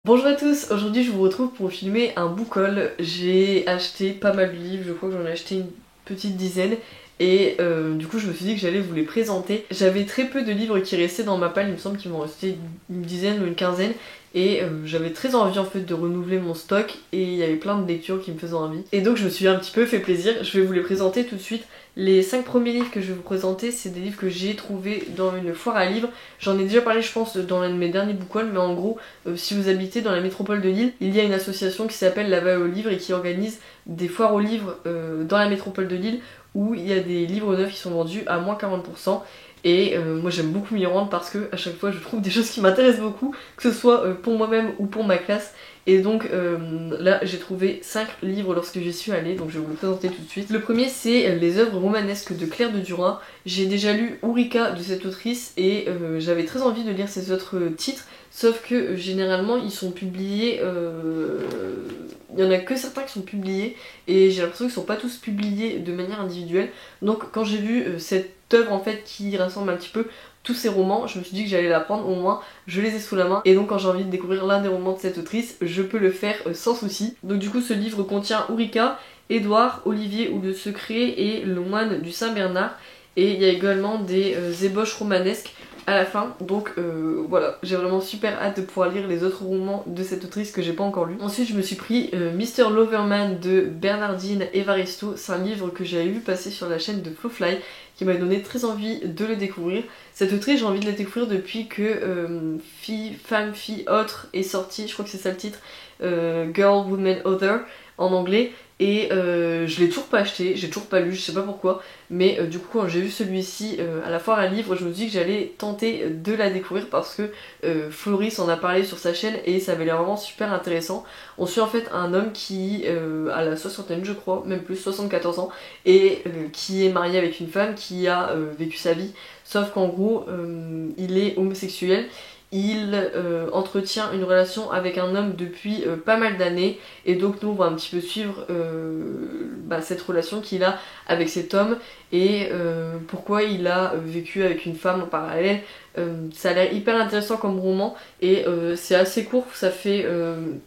Bonjour à tous, aujourd'hui je vous retrouve pour filmer un book haul. J'ai acheté pas mal de livres, je crois que j'en ai acheté une petite dizaine et du coup je me suis dit que j'allais vous les présenter. J'avais très peu de livres qui restaient dans ma palle, il me semble qu'il m'en restait une dizaine ou une quinzaine et j'avais très envie en fait de renouveler mon stock et il y avait plein de lectures qui me faisaient envie. Et donc je me suis un petit peu fait plaisir, je vais vous les présenter tout de suite. Les 5 premiers livres que je vais vous présenter, c'est des livres que j'ai trouvés dans une foire à livres. J'en ai déjà parlé je pense dans l'un de mes derniers book hauls, mais en gros si vous habitez dans la métropole de Lille, il y a une association qui s'appelle La Vallée aux Livres et qui organise des foires aux livres dans la métropole de Lille où il y a des livres neufs qui sont vendus à moins 40%. Et moi j'aime beaucoup m'y rendre parce que à chaque fois je trouve des choses qui m'intéressent beaucoup, que ce soit pour moi-même ou pour ma classe. Et donc là j'ai trouvé 5 livres lorsque j'y suis allée, donc je vais vous le présenter tout de suite. Le premier c'est les œuvres romanesques de Claire de Durin. J'ai déjà lu Ourika de cette autrice et j'avais très envie de lire ses autres titres, sauf que généralement ils sont publiés, il y en a que certains qui sont publiés et j'ai l'impression qu'ils sont pas tous publiés de manière individuelle. Donc quand j'ai vu cette œuvre en fait qui rassemble un petit peu tous ces romans, je me suis dit que j'allais la prendre, au moins je les ai sous la main et donc quand j'ai envie de découvrir l'un des romans de cette autrice, je peux le faire sans souci. Donc du coup ce livre contient Ourika, Édouard, Olivier ou le secret et le moine du Saint-Bernard, et il y a également des ébauches romanesques à la fin, donc voilà, j'ai vraiment super hâte de pouvoir lire les autres romans de cette autrice que j'ai pas encore lu. Ensuite je me suis pris Mr. Loverman de Bernardine Evaristo. C'est un livre que j'avais vu passer sur la chaîne de Flowfly qui m'a donné très envie de le découvrir. Cette autrice, j'ai envie de la découvrir depuis que Femme, Fille, Autre est sorti, je crois que c'est ça le titre, Girl, Woman, Other en anglais. Et je l'ai toujours pas acheté, j'ai toujours pas lu, je sais pas pourquoi, mais du coup quand j'ai vu celui-ci à la foire à livres, je me suis dit que j'allais tenter de la découvrir parce que Floris en a parlé sur sa chaîne et ça avait l'air vraiment super intéressant. On suit en fait un homme qui a la soixantaine je crois, même plus, 74 ans, et qui est marié avec une femme qui a vécu sa vie, sauf qu'en gros il est homosexuel. Il entretient une relation avec un homme depuis pas mal d'années et donc nous on va un petit peu suivre cette relation qu'il a avec cet homme et pourquoi il a vécu avec une femme en parallèle. Ça a l'air hyper intéressant comme roman et c'est assez court, ça fait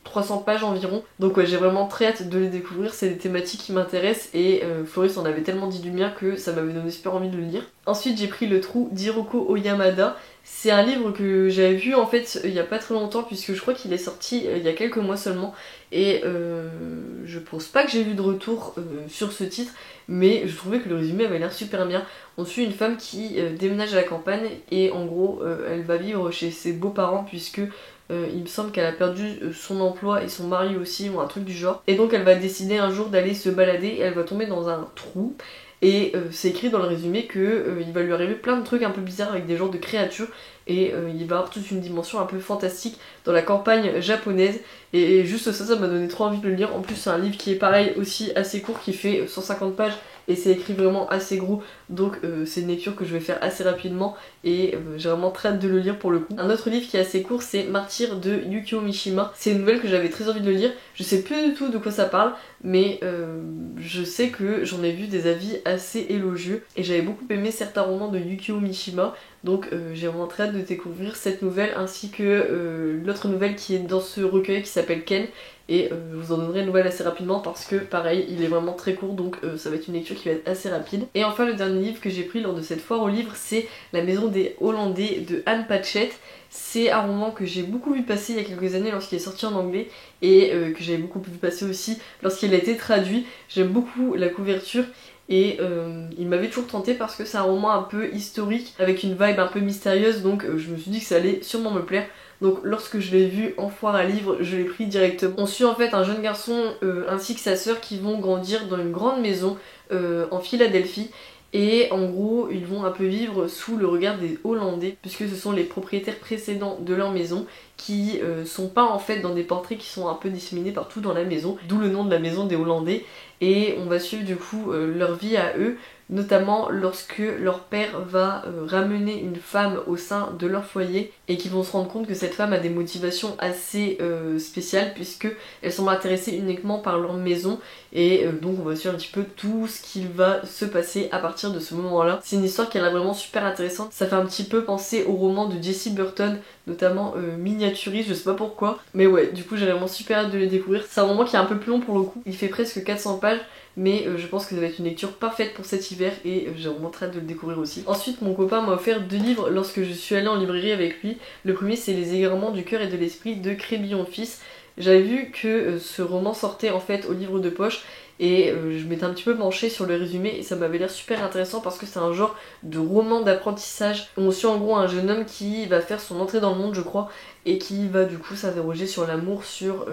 300 pages environ, donc ouais, j'ai vraiment très hâte de les découvrir. C'est des thématiques qui m'intéressent et Floris en avait tellement dit du bien que ça m'avait donné super envie de le lire. Ensuite j'ai pris Le Trou d'Hiroko Oyamada. C'est un livre que j'avais vu en fait il y a pas très longtemps puisque je crois qu'il est sorti il y a quelques mois seulement et je pense pas que j'ai vu de retour sur ce titre, mais je trouvais que le résumé avait l'air super bien. On suit une femme qui déménage à la campagne et en gros elle va vivre chez ses beaux-parents puisque il me semble qu'elle a perdu son emploi et son mari aussi ou un truc du genre, et donc elle va décider un jour d'aller se balader et elle va tomber dans un trou. Et c'est écrit dans le résumé que il va lui arriver plein de trucs un peu bizarres avec des genres de créatures et il va avoir toute une dimension un peu fantastique dans la campagne japonaise et juste ça m'a donné trop envie de le lire. En plus c'est un livre qui est pareil aussi assez court, qui fait 150 pages et c'est écrit vraiment assez gros, donc c'est une lecture que je vais faire assez rapidement et j'ai vraiment très hâte de le lire pour le coup. Un autre livre qui est assez court, c'est Martyr de Yukio Mishima. C'est une nouvelle que j'avais très envie de lire, je sais plus du tout de quoi ça parle, mais je sais que j'en ai vu des avis assez élogieux et j'avais beaucoup aimé certains romans de Yukio Mishima, donc j'ai vraiment très hâte de découvrir cette nouvelle ainsi que l'autre nouvelle qui est dans ce recueil qui s'appelle Ken. Et je vous en donnerai une nouvelle assez rapidement parce que pareil il est vraiment très court, donc ça va être une lecture qui va être assez rapide. Et enfin le dernier livre que j'ai pris lors de cette foire aux livres, c'est La Maison des Hollandais de Anne Patchett. C'est un roman que j'ai beaucoup vu passer il y a quelques années lorsqu'il est sorti en anglais et que j'avais beaucoup vu passer aussi lorsqu'il a été traduit. J'aime beaucoup la couverture et il m'avait toujours tenté parce que c'est un roman un peu historique avec une vibe un peu mystérieuse, donc je me suis dit que ça allait sûrement me plaire. Donc lorsque je l'ai vu en foire à livres, je l'ai pris directement. On suit en fait un jeune garçon ainsi que sa sœur qui vont grandir dans une grande maison en Philadelphie. Et en gros, ils vont un peu vivre sous le regard des Hollandais, puisque ce sont les propriétaires précédents de leur maison qui sont peints en fait dans des portraits qui sont un peu disséminés partout dans la maison, d'où le nom de la maison des Hollandais. Et on va suivre du coup leur vie à eux, notamment lorsque leur père va ramener une femme au sein de leur foyer et qu'ils vont se rendre compte que cette femme a des motivations assez spéciales puisque elles sont intéressées uniquement par leur maison et donc on va suivre un petit peu tout ce qui va se passer à partir de ce moment-là. C'est une histoire qui a l'air vraiment super intéressante, ça fait un petit peu penser au roman de Jessie Burton, notamment Miniature miniaturise, je sais pas pourquoi. Mais ouais, du coup j'ai vraiment super hâte de le découvrir. C'est un roman qui est un peu plus long pour le coup, il fait presque 400 pages. Mais je pense que ça va être une lecture parfaite pour cet hiver et j'ai vraiment très hâte de le découvrir aussi. Ensuite, mon copain m'a offert 2 livres lorsque je suis allée en librairie avec lui. Le premier, c'est Les égarements du cœur et de l'esprit de Crébillon fils. J'avais vu que ce roman sortait en fait au livre de poche et je m'étais un petit peu penchée sur le résumé et ça m'avait l'air super intéressant parce que c'est un genre de roman d'apprentissage. On suit en gros un jeune homme qui va faire son entrée dans le monde, je crois, et qui va du coup s'interroger sur l'amour, sur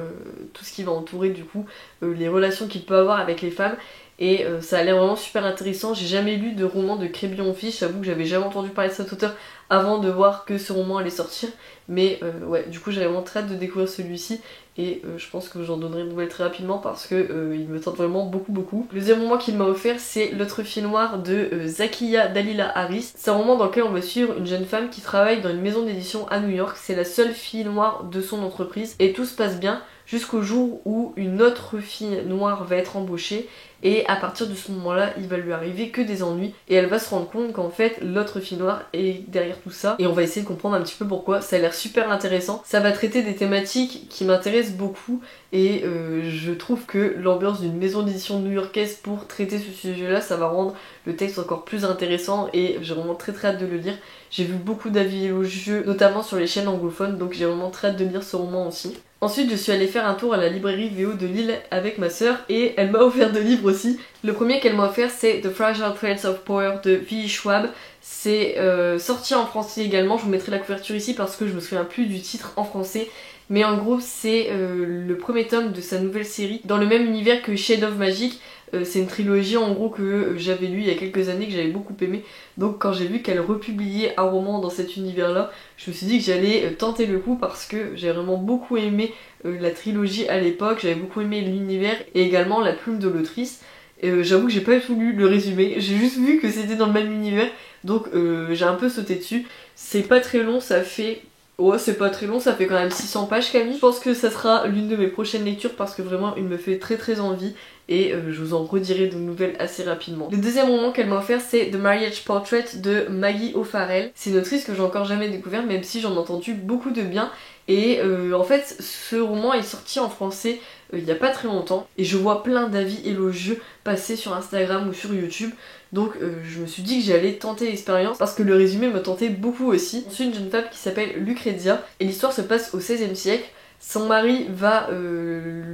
tout ce qui va entourer du coup les relations qu'il peut avoir avec les femmes. Et ça a l'air vraiment super intéressant. J'ai jamais lu de roman de Crébillon fils, j'avoue que j'avais jamais entendu parler de cet auteur avant de voir que ce roman allait sortir. Mais ouais, du coup j'avais vraiment très hâte de découvrir celui-ci et je pense que j'en donnerai une nouvelle très rapidement parce que il me tente vraiment beaucoup. Le deuxième roman qu'il m'a offert, c'est L'autre fille noire de Zakiya Dalila Harris. C'est un roman dans lequel on va suivre une jeune femme qui travaille dans une maison d'édition à New York. C'est la seule fille noire de son entreprise et tout se passe bien jusqu'au jour où une autre fille noire va être embauchée et à partir de ce moment-là, il va lui arriver que des ennuis et elle va se rendre compte qu'en fait l'autre fille noire est derrière tout ça et on va essayer de comprendre un petit peu pourquoi. Ça a l'air super intéressant, ça va traiter des thématiques qui m'intéressent beaucoup et je trouve que l'ambiance d'une maison d'édition new-yorkaise pour traiter ce sujet-là, ça va rendre le texte encore plus intéressant et j'ai vraiment très hâte de le lire. J'ai vu beaucoup d'avis élogieux, notamment sur les chaînes anglophones, donc j'ai vraiment très hâte de lire ce roman aussi. Ensuite, je suis allée faire un tour à la librairie VO de Lille avec ma sœur et elle m'a offert 2 livres aussi. Le premier qu'elle m'a offert, c'est The Fragile Threads of Power de V. Schwab. C'est sorti en français également, je vous mettrai la couverture ici parce que je me souviens plus du titre en français. Mais en gros, c'est le premier tome de sa nouvelle série, dans le même univers que Shade of Magic. C'est une trilogie en gros que j'avais lu il y a quelques années, que j'avais beaucoup aimé. Donc quand j'ai vu qu'elle republiait un roman dans cet univers là, je me suis dit que j'allais tenter le coup parce que j'ai vraiment beaucoup aimé la trilogie à l'époque, j'avais beaucoup aimé l'univers et également la plume de l'autrice. J'avoue que j'ai pas tout lu le résumé, j'ai juste vu que c'était dans le même univers, donc j'ai un peu sauté dessus. C'est pas très long, ça fait... Ouais, c'est pas très long, ça fait quand même 600 pages Camille. Je pense que ça sera l'une de mes prochaines lectures parce que vraiment il me fait très envie et je vous en redirai de nouvelles assez rapidement. Le deuxième roman qu'elle m'a offert, c'est The Marriage Portrait de Maggie O'Farrell. C'est une autrice que j'ai encore jamais découvert, même si j'en ai entendu beaucoup de bien. Et en fait, ce roman est sorti en français il y a pas très longtemps et je vois plein d'avis élogieux passer sur Instagram ou sur YouTube. Donc je me suis dit que j'allais tenter l'expérience parce que le résumé me tentait beaucoup aussi. C'est une jeune femme qui s'appelle Lucrezia et l'histoire se passe au XVIe siècle. Son mari va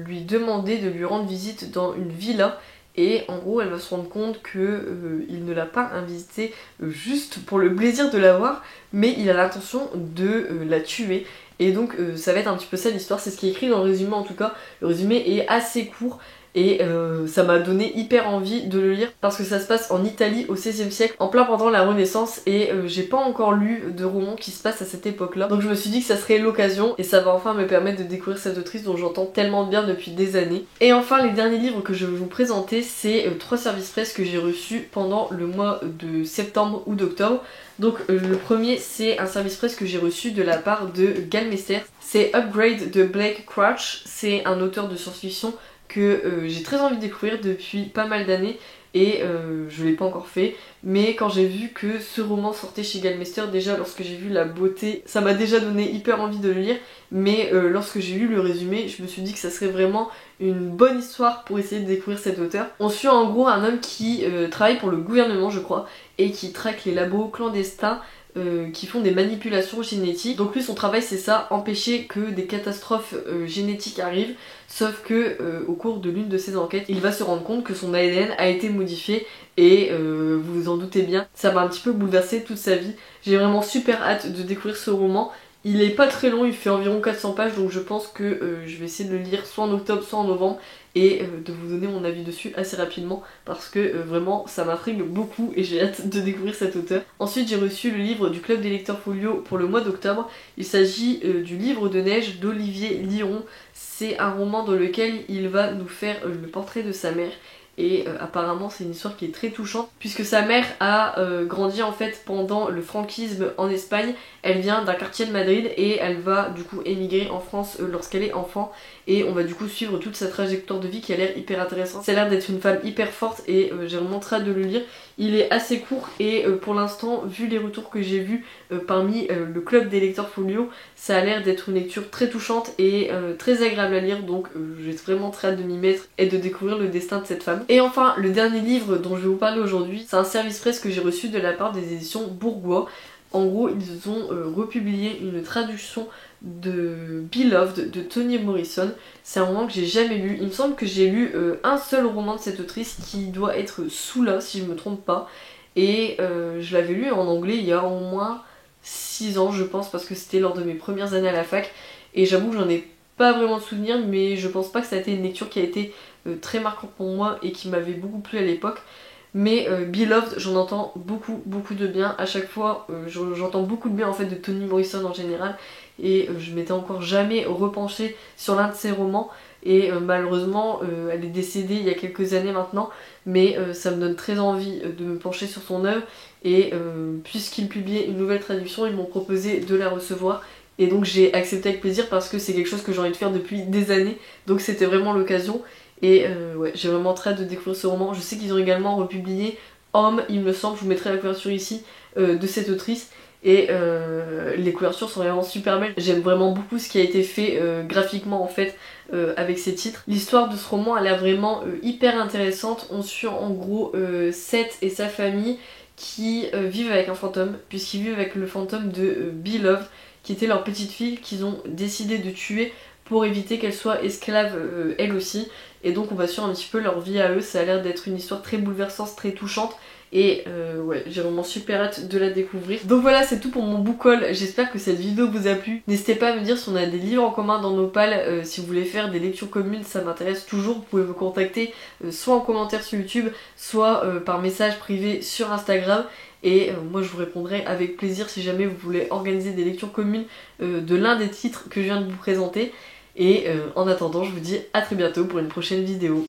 lui demander de lui rendre visite dans une villa et en gros elle va se rendre compte que il ne l'a pas invitée juste pour le plaisir de la voir, mais il a l'intention de la tuer. Et donc ça va être un petit peu ça l'histoire, c'est ce qui est écrit dans le résumé en tout cas. Le résumé est assez court et ça m'a donné hyper envie de le lire parce que ça se passe en Italie au XVIe siècle, en plein pendant la Renaissance et j'ai pas encore lu de roman qui se passe à cette époque là, donc je me suis dit que ça serait l'occasion et ça va enfin me permettre de découvrir cette autrice dont j'entends tellement bien depuis des années. Et enfin les derniers livres que je vais vous présenter, c'est 3 services presse que j'ai reçus pendant le mois de septembre ou d'octobre. Donc le premier c'est un service presse que j'ai reçu de la part de Galmester, c'est Upgrade de Blake Crouch, c'est un auteur de science-fiction que j'ai très envie de découvrir depuis pas mal d'années et je l'ai pas encore fait, mais quand j'ai vu que ce roman sortait chez Galmester, déjà lorsque j'ai vu la beauté, ça m'a déjà donné hyper envie de le lire, mais lorsque j'ai lu le résumé, je me suis dit que ça serait vraiment une bonne histoire pour essayer de découvrir cet auteur. On suit en gros un homme qui travaille pour le gouvernement je crois, et qui traque les labos clandestins qui font des manipulations génétiques. Donc lui son travail c'est ça, empêcher que des catastrophes génétiques arrivent, sauf que au cours de l'une de ses enquêtes il va se rendre compte que son ADN a été modifié et vous vous en doutez bien, ça m'a un petit peu bouleversé toute sa vie. J'ai vraiment super hâte de découvrir ce roman. Il est pas très long, il fait environ 400 pages donc je pense que je vais essayer de le lire soit en octobre soit en novembre et de vous donner mon avis dessus assez rapidement parce que vraiment ça m'intrigue beaucoup et j'ai hâte de découvrir cet auteur. Ensuite j'ai reçu le livre du Club des lecteurs folio pour le mois d'octobre. Il s'agit du Livre de neige d'Olivier Liron. C'est un roman dans lequel il va nous faire le portrait de sa mère. Et apparemment c'est une histoire qui est très touchante puisque sa mère a grandi en fait pendant le franquisme en Espagne. Elle vient d'un quartier de Madrid et elle va du coup émigrer en France lorsqu'elle est enfant et on va du coup suivre toute sa trajectoire de vie qui a l'air hyper intéressante. Ça a l'air d'être une femme hyper forte et j'ai vraiment très hâte de le lire. Il est assez court et pour l'instant, vu les retours que j'ai vus parmi le club des lecteurs folio, ça a l'air d'être une lecture très touchante et très agréable à lire, donc j'ai vraiment très hâte de m'y mettre et de découvrir le destin de cette femme. Et enfin, le dernier livre dont je vais vous parler aujourd'hui, c'est un service presse que j'ai reçu de la part des éditions Bourgois. En gros, ils ont republié une traduction de Beloved de Toni Morrison. C'est un roman que j'ai jamais lu. Il me semble que j'ai lu un seul roman de cette autrice qui doit être Sula, si je me trompe pas. Et je l'avais lu en anglais il y a au moins 6 ans, je pense, parce que c'était lors de mes premières années à la fac. Et j'avoue que j'en ai pas vraiment de souvenir, mais je pense pas que ça a été une lecture qui a été très marquante pour moi et qui m'avait beaucoup plu à l'époque. Mais Beloved, j'en entends beaucoup de bien. À chaque fois, j'entends beaucoup de bien en fait de Toni Morrison en général. Et je m'étais encore jamais repenchée sur l'un de ses romans. Et malheureusement, elle est décédée il y a quelques années maintenant. Mais ça me donne très envie de me pencher sur son œuvre. Et puisqu'ils publiaient une nouvelle traduction, ils m'ont proposé de la recevoir. Et donc j'ai accepté avec plaisir parce que c'est quelque chose que j'ai envie de faire depuis des années. Donc c'était vraiment l'occasion. Et ouais, j'ai vraiment très hâte de découvrir ce roman. Je sais qu'ils ont également republié Homme, il me semble, je vous mettrai la couverture ici, de cette autrice. Et les couvertures sont vraiment super belles. J'aime vraiment beaucoup ce qui a été fait graphiquement en fait avec ces titres. L'histoire de ce roman elle est vraiment hyper intéressante. On suit en gros Seth et sa famille qui vivent avec un fantôme, puisqu'ils vivent avec le fantôme de Beloved, qui était leur petite fille qu'ils ont décidé de tuer pour éviter qu'elle soit esclave elle aussi. Et donc on va suivre un petit peu leur vie à eux. Ça a l'air d'être une histoire très bouleversante, très touchante. Et ouais, j'ai vraiment super hâte de la découvrir. Donc voilà, c'est tout pour mon book haul. J'espère que cette vidéo vous a plu. N'hésitez pas à me dire si on a des livres en commun dans nos pales. Si vous voulez faire des lectures communes, ça m'intéresse toujours. Vous pouvez me contacter soit en commentaire sur YouTube, soit par message privé sur Instagram. Et moi je vous répondrai avec plaisir si jamais vous voulez organiser des lectures communes de l'un des titres que je viens de vous présenter. Et en attendant, je vous dis à très bientôt pour une prochaine vidéo.